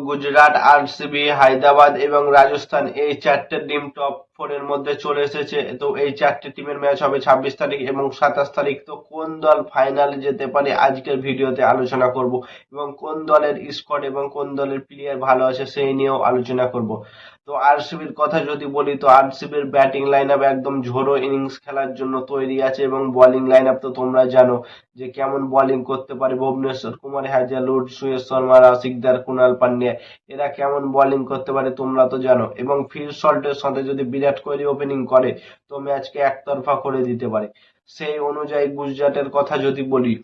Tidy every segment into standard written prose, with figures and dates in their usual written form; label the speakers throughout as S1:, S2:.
S1: Gujarat, RCB, Hyderabad এবং রাজস্থান এই চারটে টিম টপ 4 এর মধ্যে চলে এসেছে। তো এই চারটে টিমের ম্যাচ হবে 26 তারিখ এবং 27 তারিখ। তো কোন দল ফাইনালে যেতে পারে আজকের ভিডিওতে আলোচনা করব এবং কোন দলের স্কোয়াড এবং কোন দলের প্লেয়ার ভালো আছে সেই নিয়েও আলোচনা করব। তো আরসিবির কথা যদি বলি তো আরসিবির ব্যাটিং লাইন আপ একদম ঝোড়ো ইনিংস খেলার জন্য তৈরি আছে এবং বোলিং লাইন আপ তো তোমরা জানো যে কেমন বোলিং করতে পারে ভুবনেশ্বর কুমার, হ্যাজেলউড, সুয়েশ শর্মা, রাশিকদার, কুণাল পান্ডিয়া এরা কেমন বোলিং করতে পারে তোমরা তো জানো। এবং ফিল সল্টের সাথে যদি বিরাট কোহলি ওপেনিং করে তো ম্যাচকে একতরফা করে দিতে পারে। সেই অনুযায়ী গুজরাটের কথা যদি বলি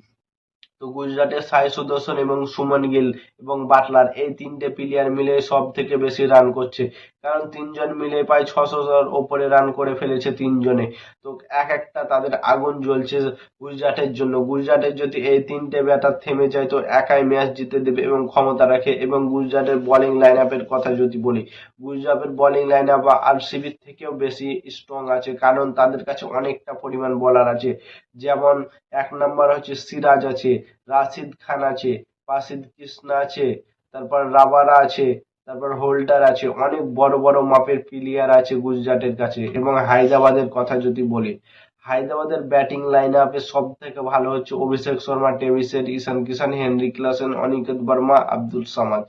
S1: তো গুজরাটের সাই সুদর্শন এবং সুমন গিল এবং বাটলার এই তিনটে প্লেয়ার মিলে সব থেকে বেশি রান করছে, কারণ তিনজন মিলে প্রায় 600-র ওপরে রান করে ফেলেছে তিনজনে। তো এক একটা তাদের আগুন জ্বলছে গুজরাটের জন্য। গুজরাটের যদি এই তিনটে ব্যাটার থেমে যায় তো একাই ম্যাচ জিতে দেবে এবং ক্ষমতা রাখে। এবং গুজরাটের বোলিং লাইন আপের কথা যদি বলি, গুজরাটের বোলিং লাইন আপ আরসিবির থেকেও বেশি স্ট্রং আছে, কারণ তাদের কাছে অনেকটা পরিমাণ বোলার আছে। যেমন এক নাম্বার হচ্ছে সিরাজ আছে, রাশিদ খান আছে, বাসিদ কৃষ্ণা আছে, তারপর রাবাডা আছে, তারপর হোল্ডার আছে, অনেক বড় বড় মাপের প্লেয়ার আছে গুজরাটের কাছে। এবং হায়দ্রাবাদের কথা যদি বলি, হায়দ্রাবাদের ব্যাটিং লাইন আপে সব থেকে ভালো হচ্ছে অভিষেক শর্মা, ডেভিড, ঈশান কিষান, হেনরি ক্লাসেন, অনিকেত বর্মা, আব্দুল সামাদ।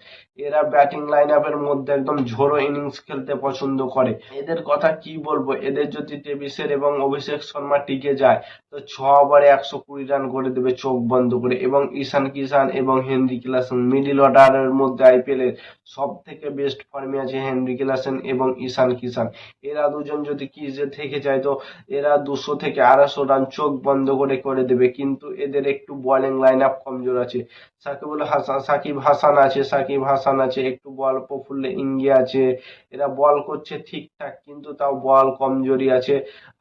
S1: এরা ব্যাটিং লাইন আপের মধ্যে একদম ঝোড়ো ইনিংস খেলতে পছন্দ করে। এদের কথা কি বলবো, এদের যদি ডেভিড এবং অভিষেক শর্মা টিকে যায় তো 6 ওভারে 120 রান করে দেবে চোখ বন্ধ করে। এবং ঈশান কিষান এবং হেনরি ক্লাসেন মিডিল অর্ডারের মধ্যে আইপিএল এর সব থেকে বেস্ট ফর্মে আছে হেনরি ক্লাসেন এবং ঈশান কিষান। এরা দুজন যদি ক্রিজে থেকে যায় তো এরা 200 থেকে 250 রান চোখ বন্ধ করে করে দেবে। কিন্তু এদের একটু বোলিং লাইন আপ কমজোর আছে। সাকিব হাসান আছে, একটু বল প্রফুল্ল ইন্ডিয়া আছে, এরা বল করছে ঠিকঠাক কিন্তু তাও বল কমজোরি আছে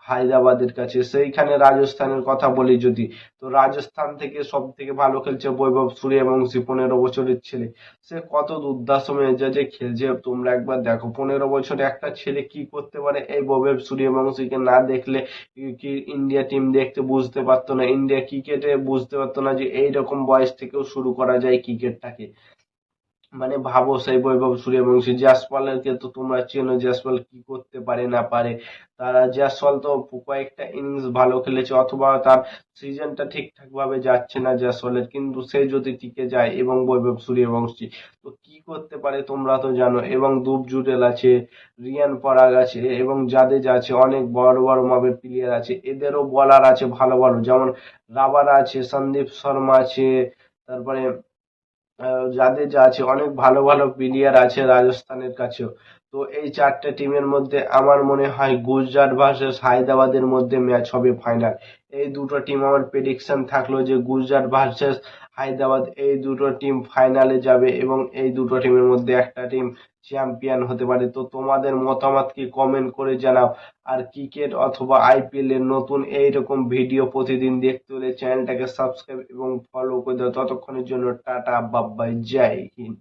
S1: হায়দ্রাবাদের কাছে। সেইখানে রাজস্থানের কথা বলি যদি, তো রাজস্থান থেকে সব থেকে ভালো খেলছে বৈভব সূর্যবংশী, 15 বছরের ছেলে। সে কত দুর্দান্ত মেজাজে খেলছে তোমরা একবার দেখো। 15 বছরে একটা ছেলে কি করতে পারে এই বৈভব সূর্যবংশীকে না দেখলে কি ইন্ডিয়া টিম দেখতে বুঝতে পারতো না, ইন্ডিয়া ক্রিকেটে বুঝতে পারতো না যে এইরকম বয়স থেকেও শুরু করা যায় ক্রিকেটটাকে। মানে ভাবো সেই বৈভব সূর্যবংশী, জয়সওয়ালকে তো তোমরা চেনো, জয়সওয়াল কি করতে পারে না পারে। তারা জয়সওয়াল তো কয়েকটা ইনিংস ভালো খেলেছে, অথবা তার সিজনটা ঠিকঠাক ভাবে যাচ্ছে না জয়সওয়ালের, কিন্তু সে যদি টিকে যায় এবং বৈভব সূর্যবংশী তো কি করতে পারে তোমরা তো জানো। এবং দুব জুডেল আছে, রিয়ান পরাগ আছে এবং জাদেজা আছে, অনেক বড় বড় মাপের প্লেয়ার আছে। এদেরও বলার আছে ভালো ভালো, যেমন রাবাডা আছে, সন্দীপ শর্মা আছে, তারপরে জাদেজা আছে, অনেক ভালো ভালো প্লেয়ার আছে রাজস্থানের কাছেও। তো এই চারটে টিমের মধ্যে আমার মনে হয় গুজরাট ভার্সেস হায়দ্রাবাদের মধ্যে ম্যাচ হবে ফাইনাল। এই দুটো টিম আমার প্রেডিকশন থাকলো যে গুজরাট ভার্সেস হায়দ্রাবাদ এই দুটো টিম ফাইনালে যাবে এবং এই দুটো টিমের মধ্যে একটা টিম চ্যাম্পিয়ন হতে পারে। তো তোমাদের মতামত কি কমেন্ট করে জানাও। আর ক্রিকেট অথবা আইপিএল এর নতুন এইরকম ভিডিও প্রতিদিন দেখতে হলে চ্যানেলটাকে সাবস্ক্রাইব এবং ফলো করে দাও। ততক্ষণের জন্য টাটা, বাই বাই, জয় হিন্দ।